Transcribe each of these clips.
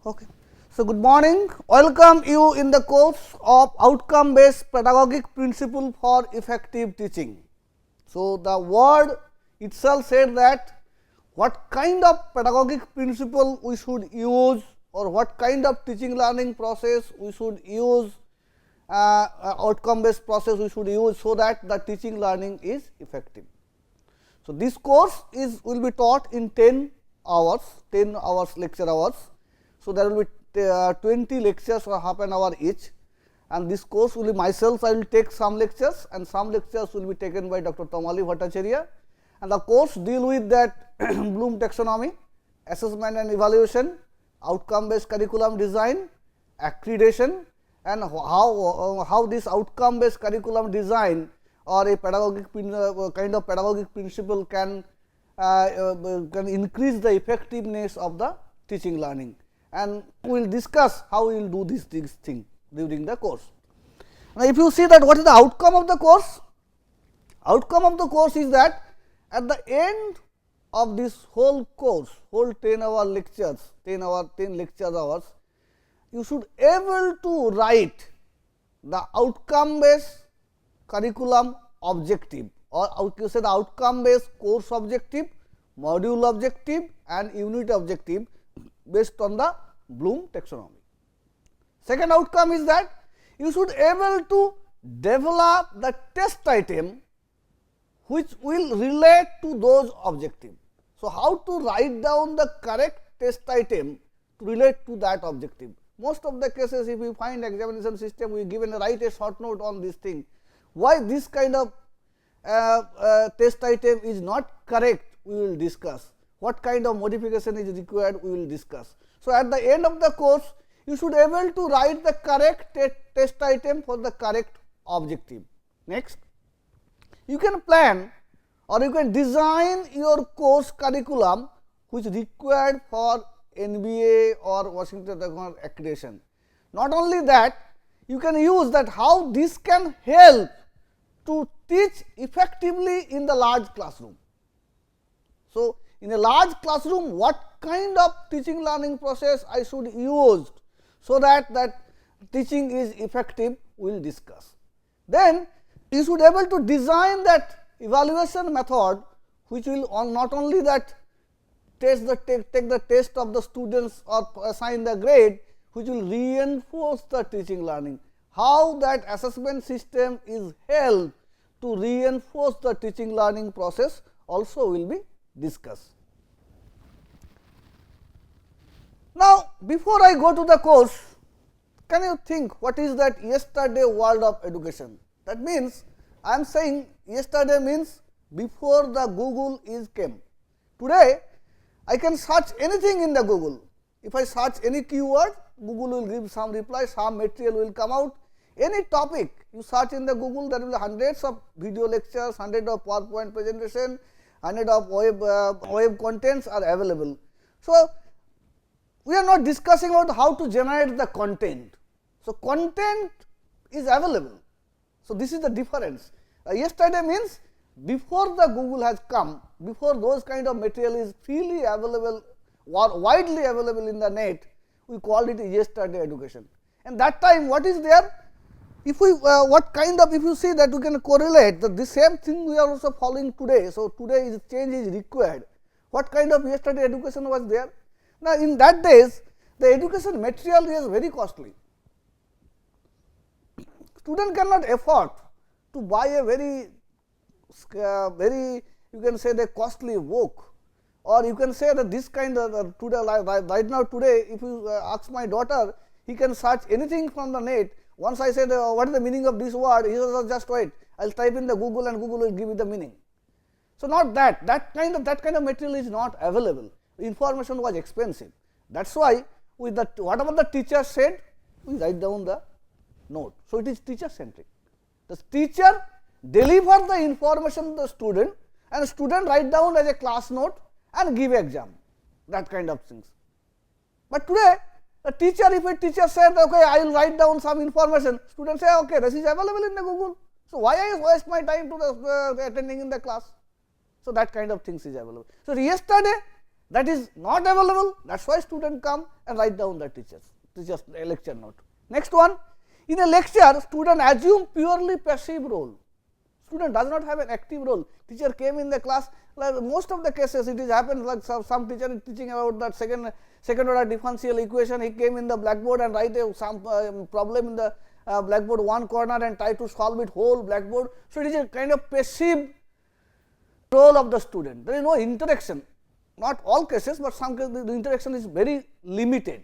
Okay. So, good morning. Welcome you in the course of outcome based pedagogic principle for effective teaching. So, the word itself said that what kind of pedagogic principle we should use or what kind of teaching learning process we should use, outcome based process we should use, so that the teaching learning is effective. So, this course will be taught in 10 hours lecture hours. So, there will be 20 lectures for half an hour each, and this course will be myself. I will take some lectures and some lectures will be taken by Dr. Tamali Bhattacharya, and the course deal with that Bloom taxonomy, assessment and evaluation, outcome based curriculum design, accreditation, and how this outcome based curriculum design or a pedagogic kind of pedagogic principle can increase the effectiveness of the teaching learning, and we will discuss how we will do this thing during the course. Now, if you see that what is the outcome of the course? Outcome of the course is that at the end of this whole course, whole 10-hour lectures, 10 lecture hours, you should able to write the outcome based curriculum objective, or you say the outcome based course objective, module objective and unit objective based on the Bloom taxonomy. Second outcome is that you should able to develop the test item which will relate to those objectives. So, how to write down the correct test item to relate to that objective? Most of the cases, if we find examination system, we given write a short note on this thing. Why this kind of test item is not correct, we will discuss. What kind of modification is required, we will discuss. So, at the end of the course, you should able to write the correct test item for the correct objective. Next, you can plan or you can design your course curriculum which required for NBA or Washington accreditation. Not only that, you can use that how this can help to teach effectively in the large classroom. So, in a large classroom, what kind of teaching learning process I should use, so that teaching is effective, we will discuss. Then you should able to design that evaluation method which will not only that take the test of the students or assign the grade, which will reinforce the teaching learning. How that assessment system is held to reinforce the teaching learning process also will be discussed. Now, before I go to the course, can you think what is that yesterday world of education? That means, I am saying yesterday means before the Google came. Today, I can search anything in the Google. If I search any keyword, Google will give some reply, some material will come out. Any topic you search in the Google, there will be hundreds of video lectures, hundreds of PowerPoint presentation, hundreds of web contents are available. So, we are not discussing about how to generate the content. So, content is available. So, this is the difference. Yesterday means before the Google has come, before those kind of material is freely available or widely available in the net, we called it yesterday education. And that time what is there? If we what kind of, if you see that we can correlate that the same thing we are also following today. So, today change is required. What kind of yesterday education was there? Now, in that days the education material is very costly. Student cannot afford to buy a very you can say the costly book, or you can say that this kind of today right now today, if you ask my daughter, he can search anything from the net. Once I said what is the meaning of this word, he says just wait, I will type in the Google and Google will give me the meaning. So, not that kind of material is not available. Information was expensive. That is why with the whatever the teacher said, we write down the note. So, it is teacher centric. The teacher deliver the information to the student, and student write down as a class note and give exam, that kind of things. But today the teacher, if a teacher said okay, I will write down some information, students say okay, this is available in the Google. So, why I waste my time to attending in the class? So, that kind of things is available. So, yesterday that is not available. That is why student come and write down the teacher's lecture note. Next one, in a lecture student assume purely passive role. Student does not have an active role. Teacher came in the class, like most of the cases it is happens, like some teacher is teaching about that second order differential equation. He came in the blackboard and write some problem in the blackboard one corner and try to solve it whole blackboard. So, it is a kind of passive role of the student. There is no interaction, not all cases, but some cases the interaction is very limited.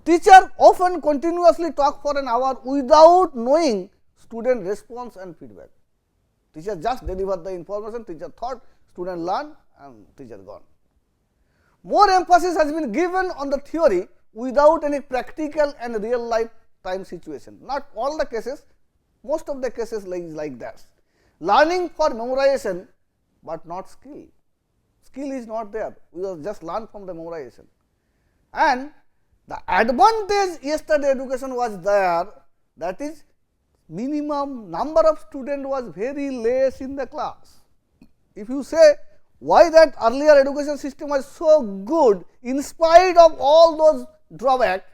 Teacher often continuously talk for an hour without knowing student response and feedback. Teacher just deliver the information, teacher thought, student learn and teacher gone. More emphasis has been given on the theory without any practical and real life time situation. Not all the cases, most of the cases like that. Learning for memorization, but not skill. Skill is not there, we will just learn from the memorization. And the advantage yesterday education was there, that is minimum number of students was very less in the class. If you say why that earlier education system was so good in spite of all those drawbacks,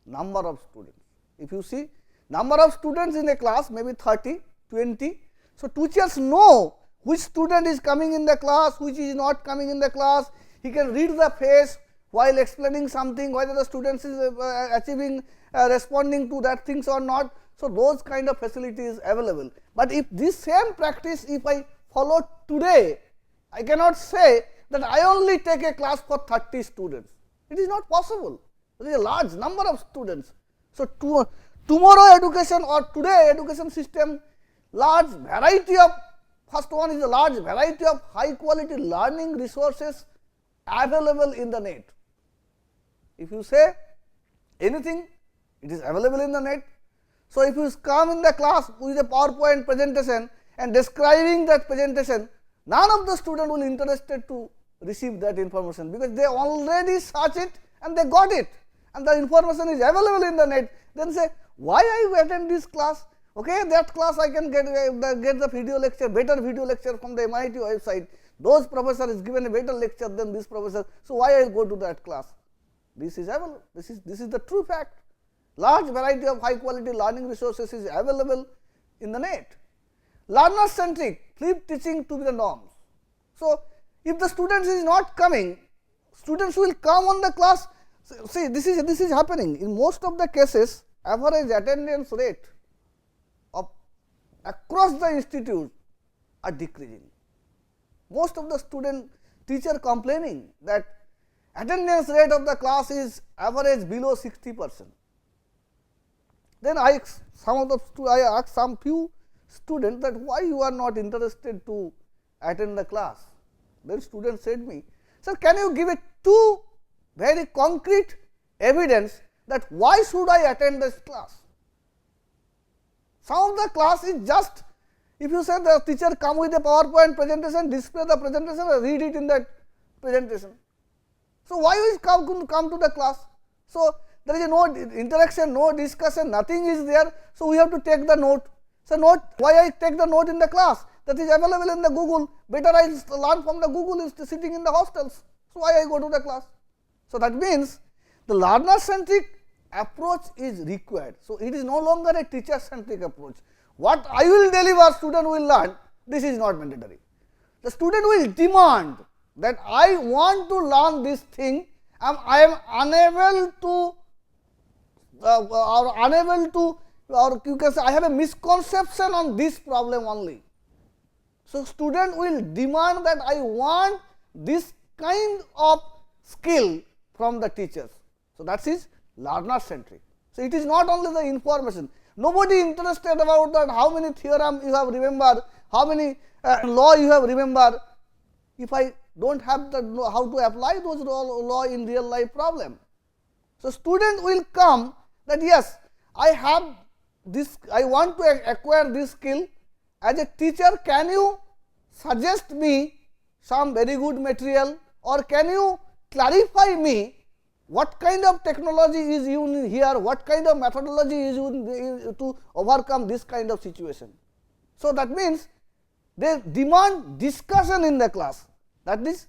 number of students. If you see number of students in a class maybe 30, 20. So, teachers know which student is coming in the class, which is not coming in the class. He can read the face while explaining something, whether the students is achieving responding to that things or not. So, those kind of facilities available. But if this same practice if I follow today, I cannot say that I only take a class for 30 students. It is not possible. There is a large number of students. So, tomorrow education or today education system, large variety of, first one is a large variety of high quality learning resources available in the net. If you say anything, it is available in the net. So, if you come in the class with a PowerPoint presentation and describing that presentation, none of the student will interested to receive that information, because they already search it and they got it, and the information is available in the net. Then say, why I attend this class? Okay, that class I can get the video lecture, better video lecture from the MIT website. Those professor is given a better lecture than this professor. So, why I go to that class? This is available. This is the true fact. Large variety of high quality learning resources is available in the net. Learner centric, flip teaching to be the norms. So, if the students is not coming, students will come on the class. See, this is happening in most of the cases. Average attendance rate of across the institute are decreasing. Most of the student teacher complaining that attendance rate of the class is average below 60%. Then I asked some few students that why you are not interested to attend the class. Then student said me, sir, can you give a two very concrete evidence that why should I attend this class? Some of the class is just, if you say the teacher come with a PowerPoint presentation, display the presentation and read it in that presentation. So, why we come to the class? So, there is no interaction, no discussion, nothing is there. So, we have to take the note. So, note, why I take the note in the class? That is available in the Google. Better I learn from the Google is sitting in the hostels. So, why I go to the class? So, that means the learner centric approach is required. So, it is no longer a teacher centric approach. What I will deliver, student will learn, this is not mandatory. The student will demand that I want to learn this thing, I am unable to or you can say I have a misconception on this problem only. So, student will demand that I want this kind of skill from the teachers. So, that is learner centric. So, it is not only the information. Nobody interested about that how many theorem you have remembered, how many law you have remembered, if I do not have the how to apply those law in real life problem. So, student will come that yes, I have this, I want to acquire this skill. As a teacher, can you suggest me some very good material, or can you clarify me what kind of technology is used here, what kind of methodology is used to overcome this kind of situation. So, that means they demand discussion in the class, that is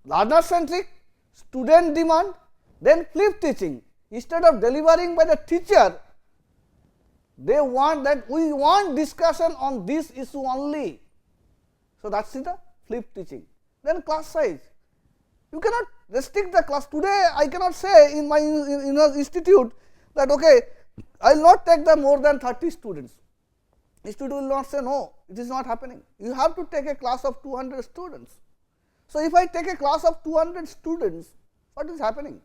learner centric, student demand, then flip teaching. Instead of delivering by the teacher, they want that we want discussion on this issue only. So, that is the flip teaching. Then class size. You cannot restrict the class. Today, I cannot say in my institute that okay, I will not take the more than 30 students. Student will not say no, it is not happening. You have to take a class of 200 students. So, if I take a class of 200 students, what is happening?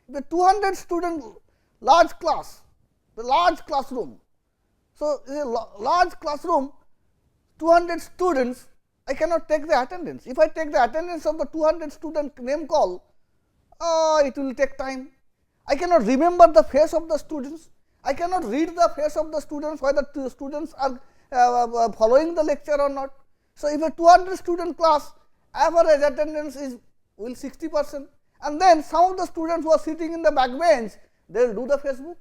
The 200 student large class, the large classroom. So, in a large classroom, 200 students, I cannot take the attendance. If I take the attendance of the 200 student name call, it will take time. I cannot remember the face of the students. I cannot read the face of the students, whether the students are following the lecture or not. So, if a 200 student class, average attendance is 60%, and then some of the students who are sitting in the back bench, they will do the Facebook,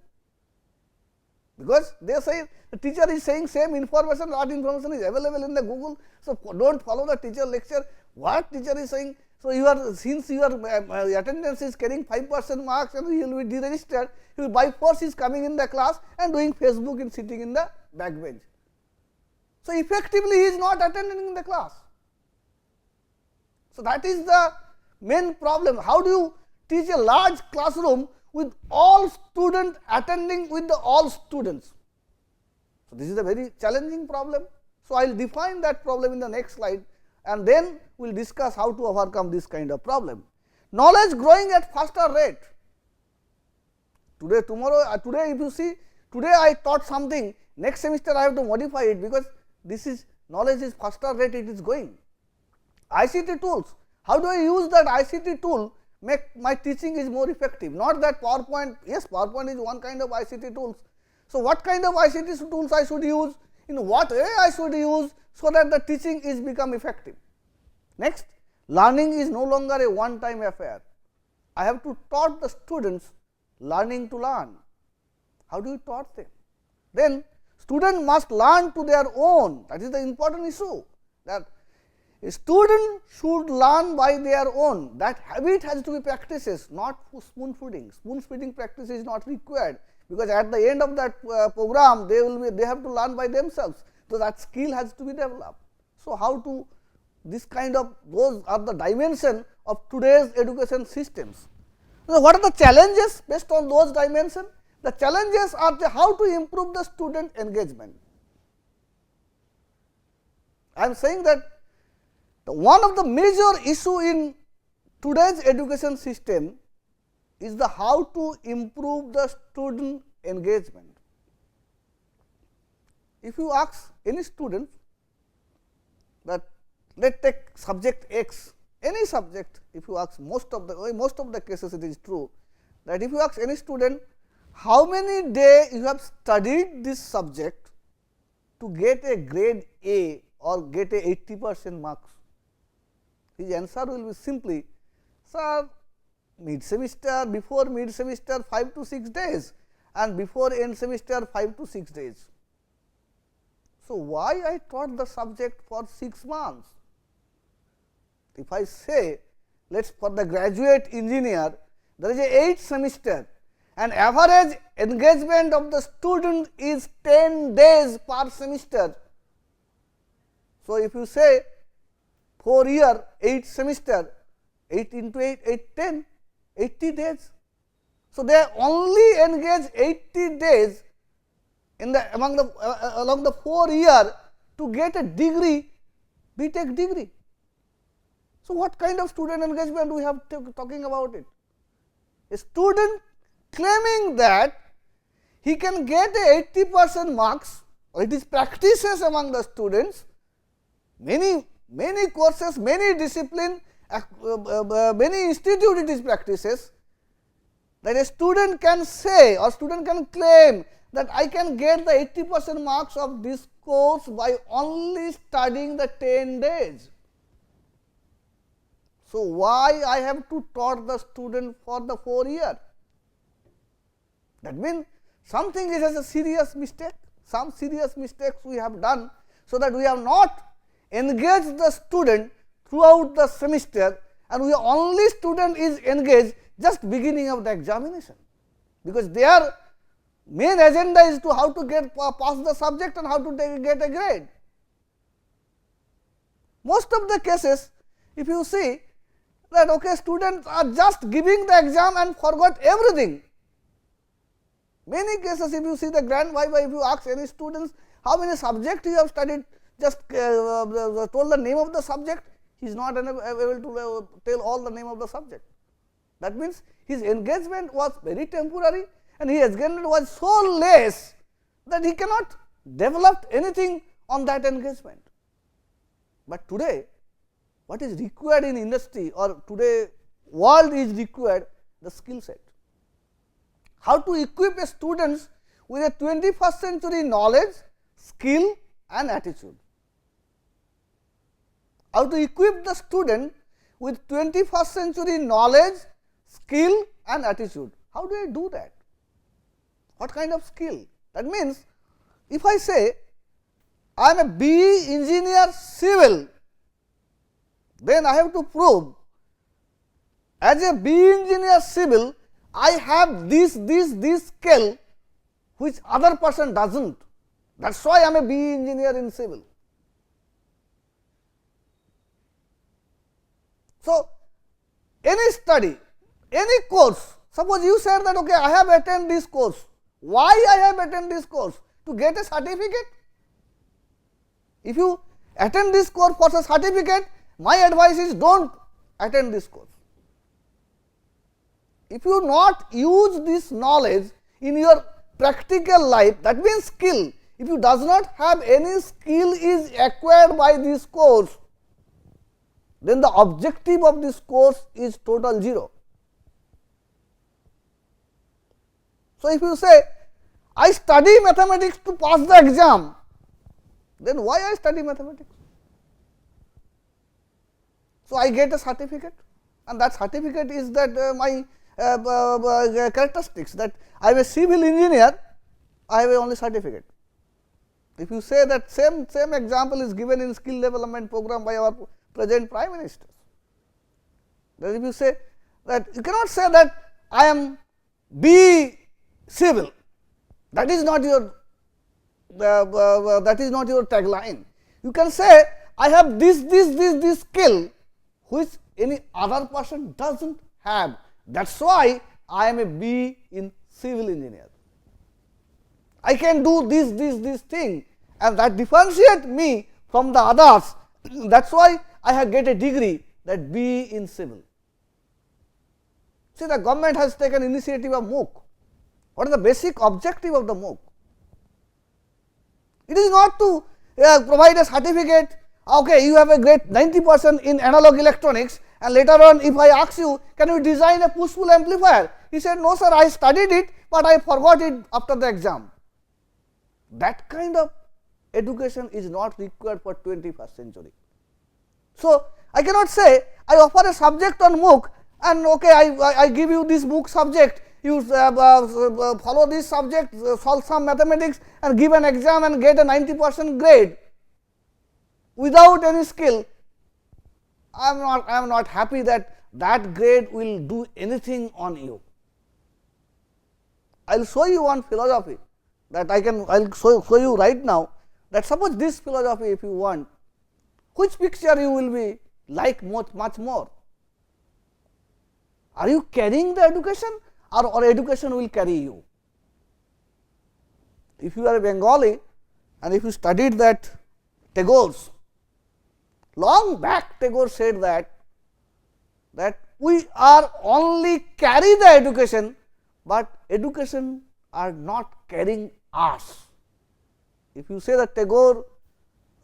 because they say the teacher is saying same information, that information is available in the Google. So, do not follow the teacher lecture, what teacher is saying. So, you are, since your attendance is carrying 5% marks and you will be deregistered, he will by force is coming in the class and doing Facebook and sitting in the back bench. So, effectively he is not attending in the class. So, that is the main problem. How do you teach a large classroom with all students attending with the all students? So, this is a very challenging problem. So, I will define that problem in the next slide, and then we will discuss how to overcome this kind of problem. Knowledge growing at faster rate. Today, tomorrow, today if you see, today I taught something, next semester I have to modify it, because this is knowledge is faster rate it is going. ICT tools, how do I use that ICT tool make my teaching is more effective, not that PowerPoint, yes PowerPoint is one kind of ICT tools. So, what kind of ICT tools I should use, in what way I should use, so that the teaching is become effective. Next, learning is no longer a one time affair. I have to taught the students learning to learn. How do you taught them? Then student must learn to their own, that is the important issue, that a student should learn by their own. That habit has to be practices, not spoon feeding. Spoon feeding practice is not required, because at the end of that program they have to learn by themselves. So, that skill has to be developed. So, how to this kind of, those are the dimension of today's education systems. So, what are the challenges based on those dimensions? The challenges are how to improve the student engagement. I am saying that one of the major issue in today's education system is the how to improve the student engagement. If you ask any student that let us take subject X, any subject, if you ask most of the cases it is true, that if you ask any student how many days you have studied this subject to get a grade A or get a 80% marks, his answer will be simply, sir, mid semester, before mid semester 5 to 6 days and before end semester 5 to 6 days. So, why I taught the subject for 6 months? If I say, let us for the graduate engineer, there is a 8 semester and average engagement of the student is 10 days per semester. So, if you say 4 year 8 semester, 8 into 8, 10, 80 days. So, they only engage 80 days in the along the 4 year to get a degree, BTech degree. So, what kind of student engagement we have talking about it? A student claiming that he can get a 80% marks, or it is practices among the students, many courses, many discipline, many institute it is practices, that a student can say or student can claim that I can get the 80% marks of this course by only studying the 10 days. So, why I have to taught the student for the 4 year? That means something is as a serious mistake, some serious mistakes we have done, so that we have not engaged the student throughout the semester, and we only student is engaged just beginning of the examination, because their main agenda is to how to get pass the subject and how to get a grade. Most of the cases, if you see that okay, students are just giving the exam and forgot everything. Many cases, if you see the grand viva, if you ask any students how many subjects you have studied, just told the name of the subject, he is not able to tell all the name of the subject. That means his engagement was very temporary, and his engagement was so less that he cannot develop anything on that engagement. But today, what is required in industry or today world is required the skill set. How to equip a students with a 21st century knowledge, skill and attitude. How to equip the student with 21st century knowledge, skill and attitude. How do I do that? What kind of skill? That means, if I say I am a BE engineer civil, then I have to prove as a BE engineer civil, I have this skill which other person does not. That is why I am a BE engineer in civil. So, any study, any course, suppose you said that okay, I have attended this course. Why I have attended this course? To get a certificate? If you attend this course for a certificate, my advice is do not attend this course. If you not use this knowledge in your practical life, that means skill. If you does not have any skill is acquired by this course, then the objective of this course is total 0. So, if you say I study mathematics to pass the exam, then why I study mathematics? So, I get a certificate, and that certificate is that my characteristics, that I am a civil engineer, I have only certificate. If you say that same example is given in skill development program by our present prime minister, then if you say that you cannot say that I am BE civil, that is not your tagline. You can say I have this skill which any other person does not have. That is why I am a BE in civil engineer. I can do this thing, and that differentiate me from the others. That is why I have get a degree, that BE in civil. See, the government has taken initiative of MOOC. What is the basic objective of the MOOC? It is not to provide a certificate, okay, you have a great 90% in analog electronics, and later on if I ask you, can you design a push pull amplifier? He said, no sir, I studied it, but I forgot it after the exam. That kind of education is not required for 21st century. So, I cannot say I offer a subject on MOOC and okay, I give you this MOOC subject, you follow this subject, solve some mathematics and give an exam and get a 90% grade without any skill. I am not happy that grade will do anything on you. I will show you one philosophy that I will show you right now, that suppose this philosophy if you want, which picture you will be like much more? Are you carrying the education or education will carry you? If you are a Bengali and if you studied that Tagore's, long back Tagore said that we are only carry the education, but education are not carrying us. If you say that Tagore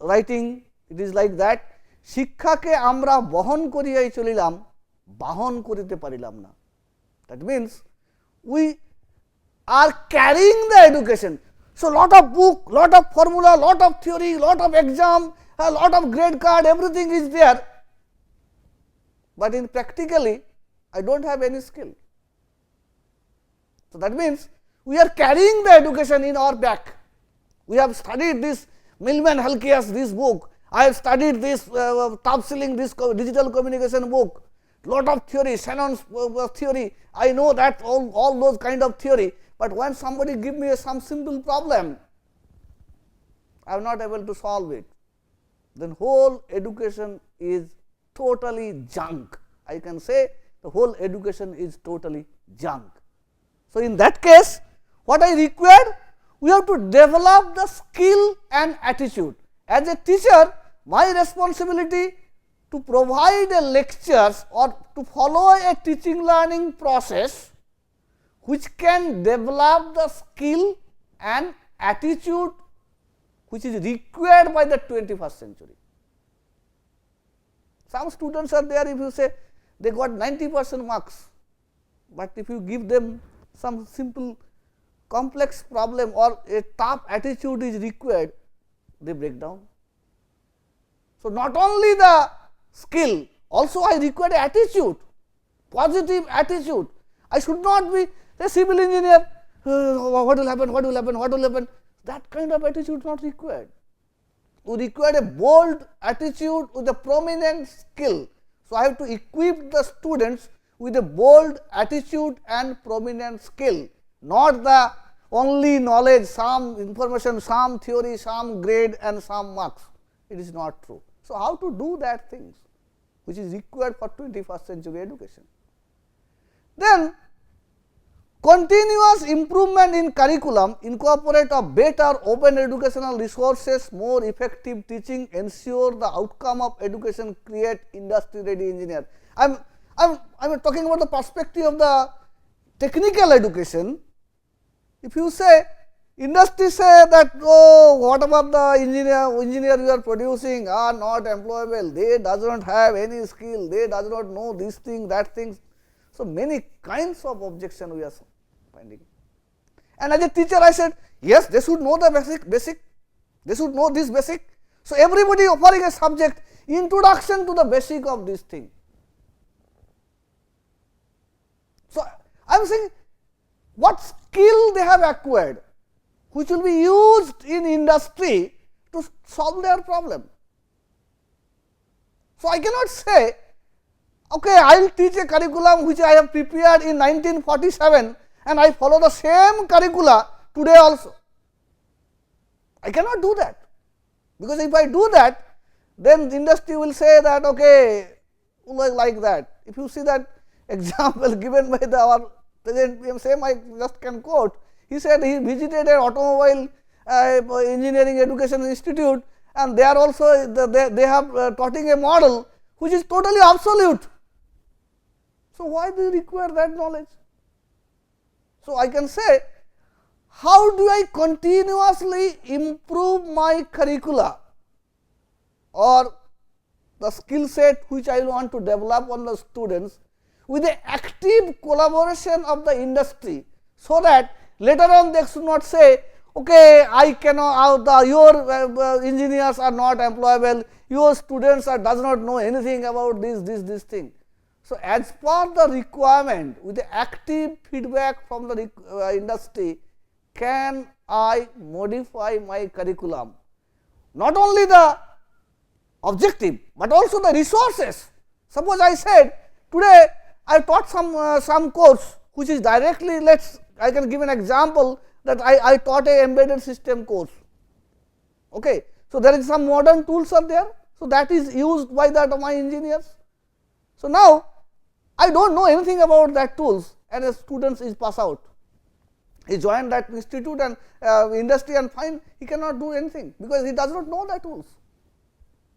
writing, it is like that, শিক্ষাকে আমরা বহন করিয়াই চলিলাম বাহন করিতে পারিলাম না. That means we are carrying the education. So, lot of book, lot of formula, lot of theory, lot of exam, a lot of grade card, everything is there, but in practically I do not have any skill. So, that means we are carrying the education in our back. We have studied this Milman Halkias, this book. I have studied this Tafsiling, this digital communication book. lot of theory, Shannon's theory, I know that all those kind of theory, but when somebody give me some simple problem, I am not able to solve it, then whole education is totally junk. I can say the whole education is totally junk. So, in that case, what I require? We have to develop the skill and attitude. As a teacher, my responsibility to provide a lectures or to follow a teaching learning process which can develop the skill and attitude which is required by the 21st century. Some students are there, if you say they got 90% marks, but if you give them some simple complex problem or a tough attitude is required, they break down. So, not only the skill, also I require attitude, positive attitude. I should not be a civil engineer, what will happen, what will happen, what will happen. That kind of attitude is not required. We require a bold attitude with a prominent skill. So, I have to equip the students with a bold attitude and prominent skill, not the only knowledge, some information, some theory, some grade and some marks. It is not true. So, how to do that things which is required for 21st century education? Then continuous improvement in curriculum, incorporate a better open educational resources, more effective teaching, ensure the outcome of education, create industry ready engineer. I am talking about the perspective of the technical education. If you say industry say that, oh, what about the engineer you are producing are not employable, they does not have any skill, they does not know this thing, that thing. So, many kinds of objection we are finding. And as a teacher I said, yes, they should know the basic, they should know this basic. So, everybody offering a subject, introduction to the basic of this thing. So, I am saying what skill they have acquired, which will be used in industry to solve their problem. So, I cannot say, okay, I will teach a curriculum which I have prepared in 1947 and I follow the same curricula today also. I cannot do that, because if I do that, then the industry will say that, okay, like that. If you see that example given by our present PM, same I just can quote. He said he visited an automobile engineering education institute, and they are also they have taughting a model which is totally absolute. So, why do you require that knowledge? So, I can say, how do I continuously improve my curricula or the skill set which I want to develop on the students with the active collaboration of the industry, so that later on they should not say, okay, I cannot, your engineers are not employable, your students does not know anything about this thing. So, as per the requirement with the active feedback from the industry, can I modify my curriculum? Not only the objective, but also the resources. Suppose I said today I taught some course which is directly, I can give an example that I taught a embedded system course. Okay. So, there is some modern tools are there. So, that is used by my engineers. So, now I do not know anything about that tools, and a student is pass out. He joined that institute and industry and find he cannot do anything, because he does not know the tools.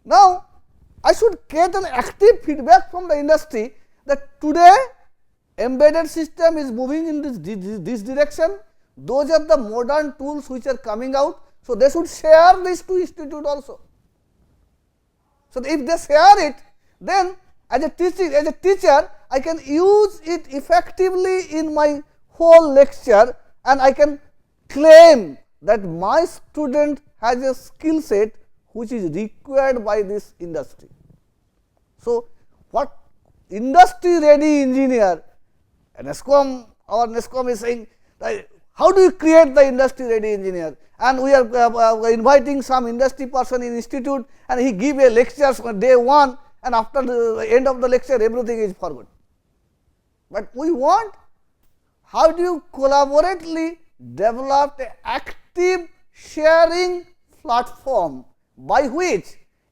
Now, I should get an active feedback from the industry that today embedded system is moving in this direction. Those are the modern tools which are coming out. So, they should share this to institute also. So, if they share it, then as a teacher, I can use it effectively in my whole lecture, and I can claim that my student has a skill set which is required by this industry. So, what industry ready engineer, and our NESCOM is saying that how do you create the industry ready engineer, and we are inviting some industry person in institute, and he give a lecture on day 1, and after the end of the lecture everything is forgot. But we want how do you collaboratively develop an active sharing platform by which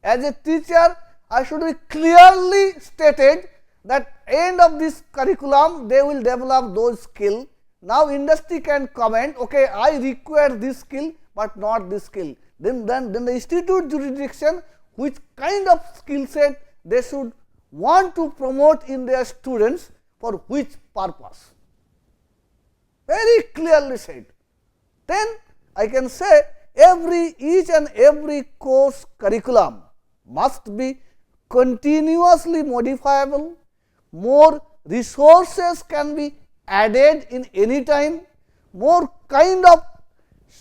as a teacher I should be clearly stated that end of this curriculum they will develop those skills. Now industry can comment, okay, I require this skill but not this skill. Then the institute jurisdiction which kind of skill set they should want to promote in their students for which purpose. Very clearly said. Then I can say each and every course curriculum must be continuously modifiable, more resources can be added in any time, more kind of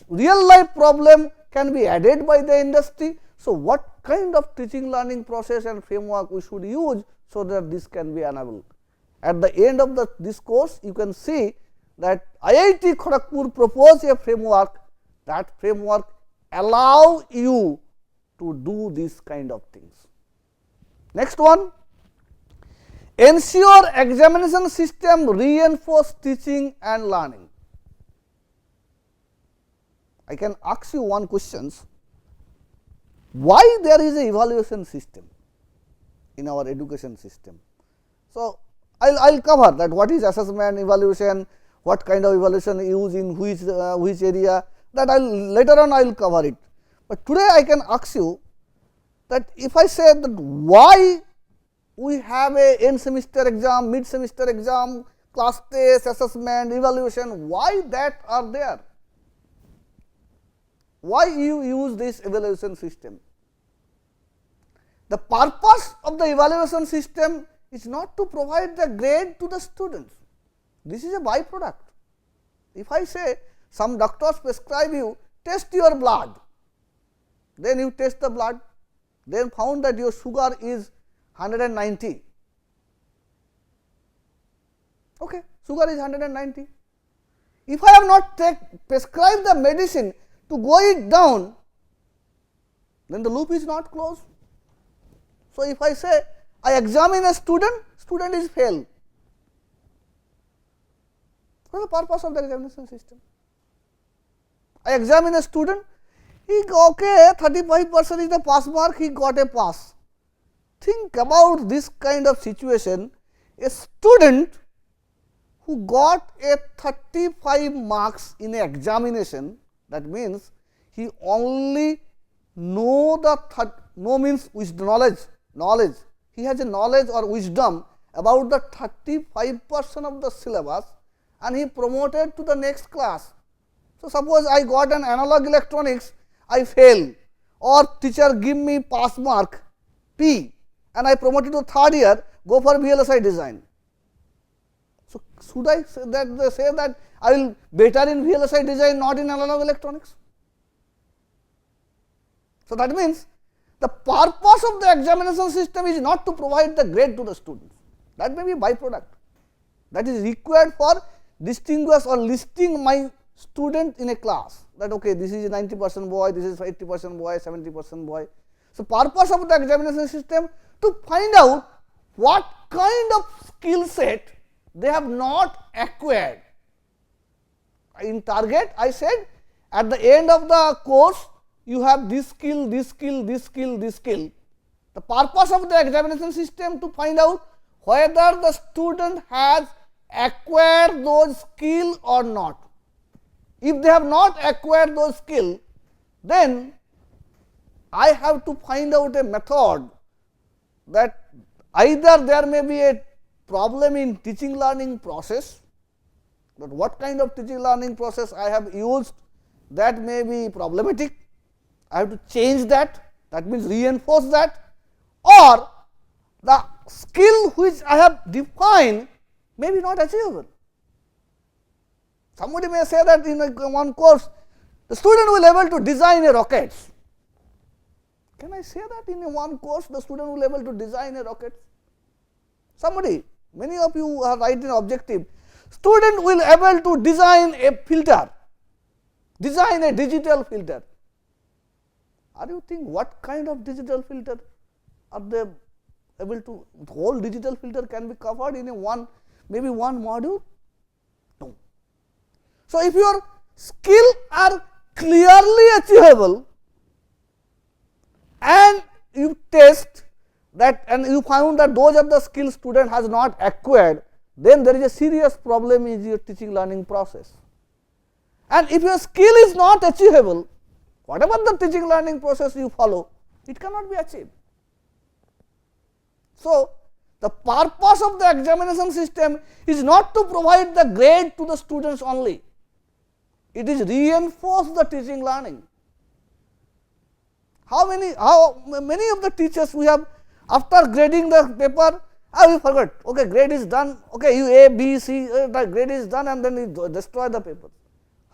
real life problem can be added by the industry. So, what kind of teaching learning process and framework we should use, so that this can be enabled. At the end of this course you can see that IIT Kharagpur proposed a framework, that framework allow you to do this kind of things. Next one, ensure examination system reinforce teaching and learning. I can ask you one question, why there is a evaluation system in our education system? So, I will cover that what is assessment, evaluation, what kind of evaluation use in which area, that later on I will cover it. But today I can ask you that if I say that why we have a end semester exam, mid semester exam, class test, assessment, evaluation, why that are there? Why you use this evaluation system? The purpose of the evaluation system is not to provide the grade to the students. This is a byproduct. If I say some doctors prescribe you test your blood, then you test the blood, then found that your sugar is 190. Okay, sugar is 190. If I have not prescribed the medicine to go it down, then the loop is not closed. So, if I say I examine a student, student is failed. What is the purpose of the examination system? I examine a student, he okay 35% is the pass mark, he got a pass. Think about this kind of situation, a student who got a 35 marks in an examination, that means he only know know means knowledge, he has a knowledge or wisdom about the 35% of the syllabus and he promoted to the next class. So, suppose I got an analog electronics, I fail, or teacher give me pass mark P and I promoted to third year, go for VLSI design. So, should I say that I will better in VLSI design, not in analog electronics? So, that means the purpose of the examination system is not to provide the grade to the students, that may be byproduct, that is required for distinguish or listing my student in a class, that okay, this is 90% boy, this is 80% boy, 70% boy. So, purpose of the examination system to find out what kind of skill set they have not acquired. In target I said at the end of the course you have this skill, this skill, this skill, this skill. The purpose of the examination system to find out whether the student has acquired those skill or not. If they have not acquired those skill, then I have to find out a method that either there may be a problem in teaching learning process, but what kind of teaching learning process I have used, that may be problematic, I have to change that means reinforce that, or the skill which I have defined may be not achievable. Somebody may say that in one course the student will able to design a rocket. Can I say that in one course the student will able to design a rocket? Somebody, many of you are writing objective, student will able to design a filter, design a digital filter. Are you think what kind of digital filter are they able to, the whole digital filter can be covered in a one, maybe one module? No. So, if your skill are clearly achievable and you test that and you found that those are the skills student has not acquired, then there is a serious problem in your teaching learning process. And if your skill is not achievable, whatever the teaching learning process you follow, it cannot be achieved. So, the purpose of the examination system is not to provide the grade to the students only, it is reinforce the teaching learning. How many of the teachers we have, after grading the paper, we forgot, okay, grade is done, okay, you A, B, C, the grade is done, and then we destroy the paper.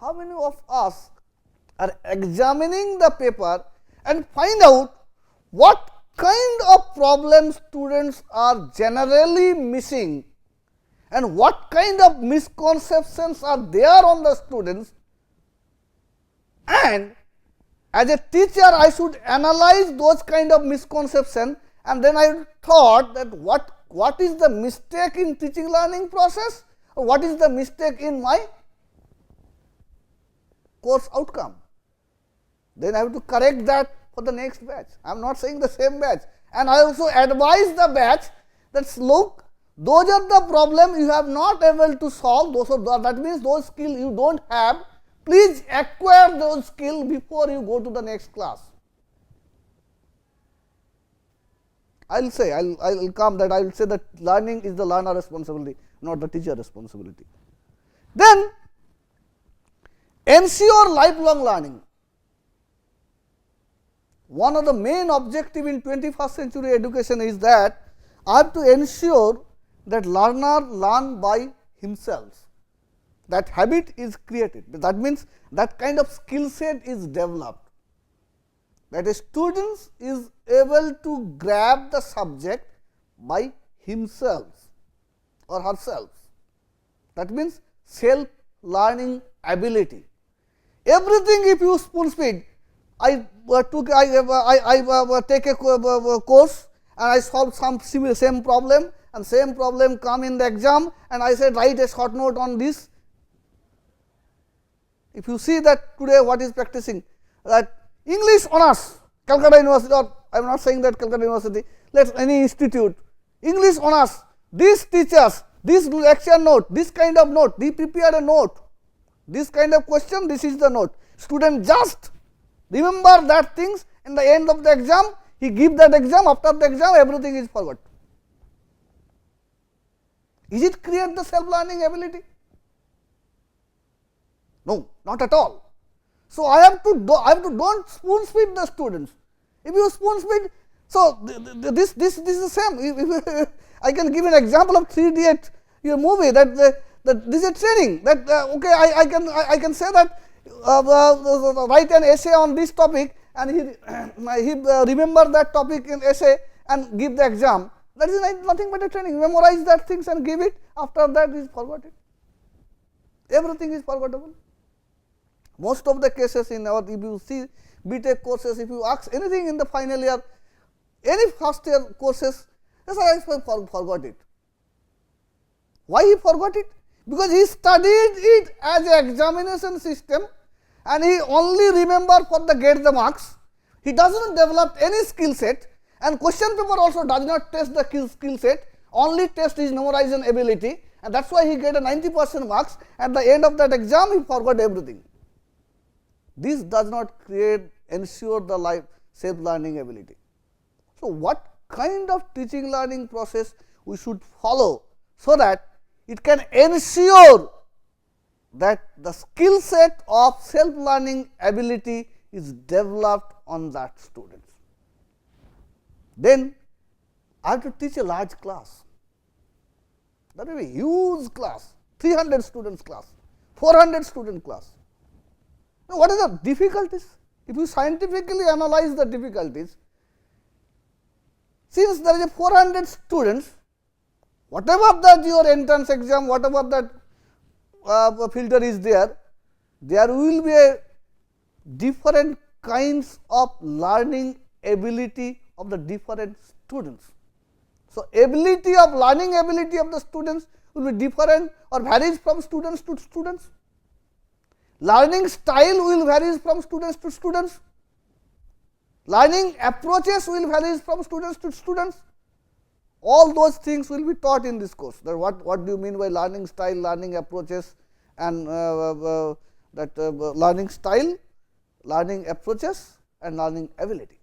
How many of us are examining the paper and find out what kind of problems students are generally missing and what kind of misconceptions are there on the students, and as a teacher I should analyze those kind of misconceptions, and then I thought that what is the mistake in teaching learning process, or what is the mistake in my course outcome. Then I have to correct that for the next batch. I am not saying the same batch, and I also advise the batch that look, those are the problem you have not able to solve, those are that means those skills you don't have, please acquire those skills before you go to the next class. I will say, I will come that I will say that learning is the learner responsibility, not the teacher responsibility. Then ensure lifelong learning. One of the main objective in 21st century education is that I have to ensure that learner learn by himself. That habit is created. That means that kind of skill set is developed. That a student is able to grab the subject by himself or herself. That means self learning ability. Everything, if you spoon feed, I take a course and I solve some same problem, and same problem come in the exam, and I said write a short note on this. If you see that today what is practicing, that English honors, Calcutta University, or I am not saying that Calcutta University, let us any institute, English honors, these teachers, this lecture note, this kind of note, they prepared a note, this kind of question, this is the note. Student just remember that things, in the end of the exam, he give that exam, after the exam everything is forgot. Is it create the self learning ability? No, not at all. So, I have to don't spoon feed the students. If you spoon feed, so this is the same. If I can give an example of 3 Idiots, your movie, that this is a training, that okay, I can say that write an essay on this topic, and he remember that topic in essay and give the exam. That is nothing but a training. Memorize that things and give it. After that is forgotten. Everything is forgettable. Most of the cases in our, if you see BTech courses, if you ask anything in the final year, any first year courses, yes, I forgot it. Why he forgot it? Because he studied it as an examination system, and he only remember for the get the marks. He does not develop any skill set, and question paper also does not test the skill set, only test his memorization ability, and that is why he get a 90% marks. At the end of that exam, he forgot everything. This does not ensure the life self learning ability. So, what kind of teaching learning process we should follow, so that it can ensure that the skill set of self learning ability is developed on that student. Then I have to teach a large class, that will be a huge class, 300 students class, 400 student class. Now, what are the difficulties? If you scientifically analyze the difficulties, since there is a 400 students, whatever that your entrance exam, whatever that filter is there will be a different kinds of learning ability of the different students. So, ability of learning ability of the students will be different or varies from students to students. Learning style will vary from students to students. Learning approaches will vary from students to students. All those things will be taught in this course. That what do you mean by learning style, learning approaches, and learning style, learning approaches, and learning ability.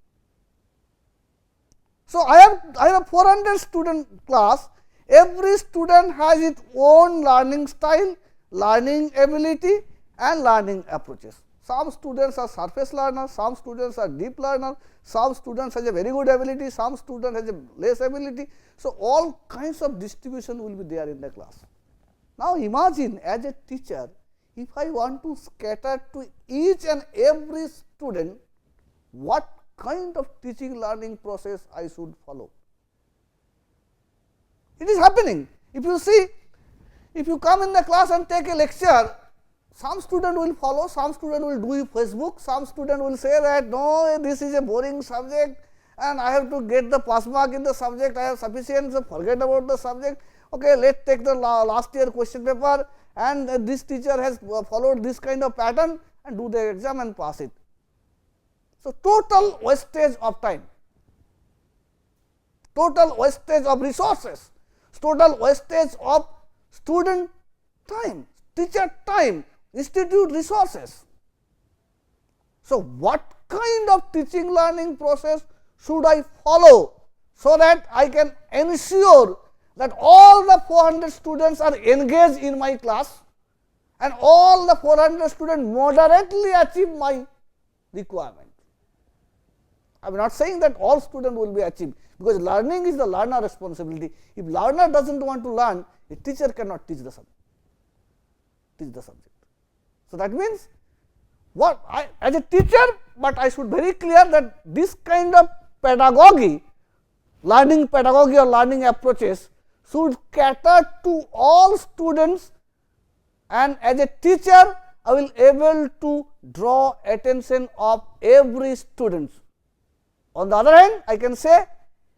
So, I have a 400 student class. Every student has its own learning style, learning ability, and learning approaches. Some students are surface learners, some students are deep learners, some students has a very good ability, some student has a less ability. So, all kinds of distribution will be there in the class. Now, imagine as a teacher, if I want to scatter to each and every student, what kind of teaching learning process I should follow. It is happening. If you see, if you come in the class and take a lecture, some student will follow, some student will do Facebook, some student will say that no, this is a boring subject and I have to get the pass mark in the subject, I have sufficient, so forget about the subject. Okay, let us take the last year question paper, and this teacher has followed this kind of pattern and do the exam and pass it. So, total wastage of time, total wastage of resources, total wastage of student time, teacher time, institute resources. So, what kind of teaching learning process should I follow, so that I can ensure that all the 400 students are engaged in my class and all the 400 students moderately achieve my requirement. I am not saying that all students will be achieved, because learning is the learner responsibility. If learner does not want to learn, a teacher cannot teach the subject. So, that means what I as a teacher, but I should very clear that this kind of pedagogy, learning pedagogy or learning approaches should cater to all students, and as a teacher I will able to draw attention of every student. On the other hand, I can say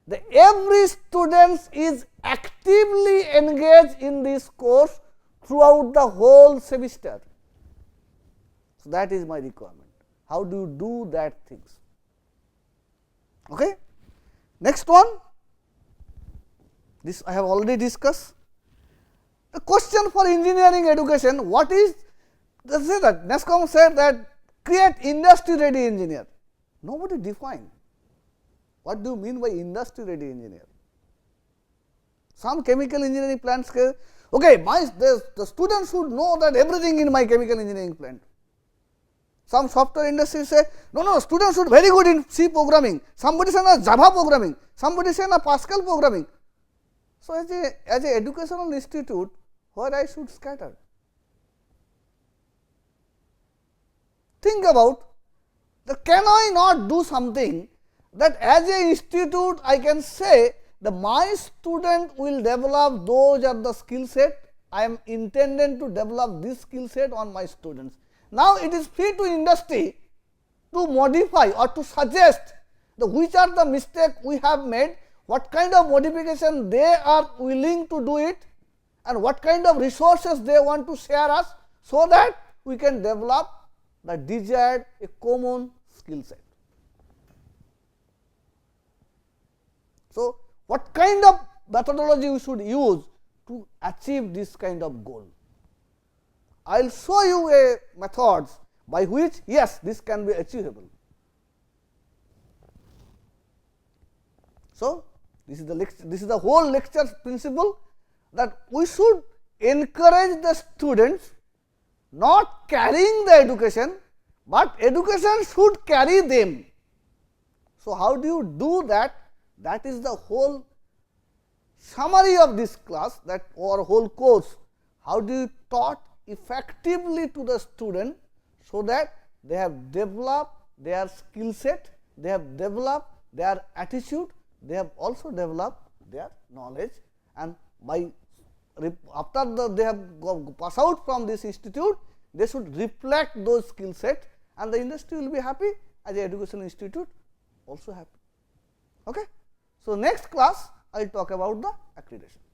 that every student is actively engaged in this course throughout the whole semester. So, that is my requirement. How do you do that things? Okay. Next one, this I have already discussed. The question for engineering education, what is, let's say that NESCOM said that create industry ready engineer. Nobody defined. What do you mean by industry ready engineer? Some chemical engineering plants say, okay, the students should know that everything in my chemical engineering plant. Some software industries say, no, students should very good in C programming, somebody say Java programming, somebody say Pascal programming. So, as a educational institute, where I should scatter? Think about that, can I not do something that as a institute I can say that my student will develop those are the skill set, I am intended to develop this skill set on my students. Now, it is free to industry to modify or to suggest which are the mistakes we have made, what kind of modification they are willing to do it, and what kind of resources they want to share us, so that we can develop the desired a common skill set. So, what kind of methodology we should use to achieve this kind of goal? I will show you a methods by which yes, this can be achievable. So, this is the whole lecture principle, that we should encourage the students not carrying the education, but education should carry them. So, how do you do that? That is the whole summary of this class, that or whole course. How do you taught effectively to the student, so that they have developed their skill set, they have developed their attitude, they have also developed their knowledge, and by after they have pass out from this institute, they should reflect those skill set, and the industry will be happy, as the educational institute also happy. Okay. So, next class I will talk about the accreditation.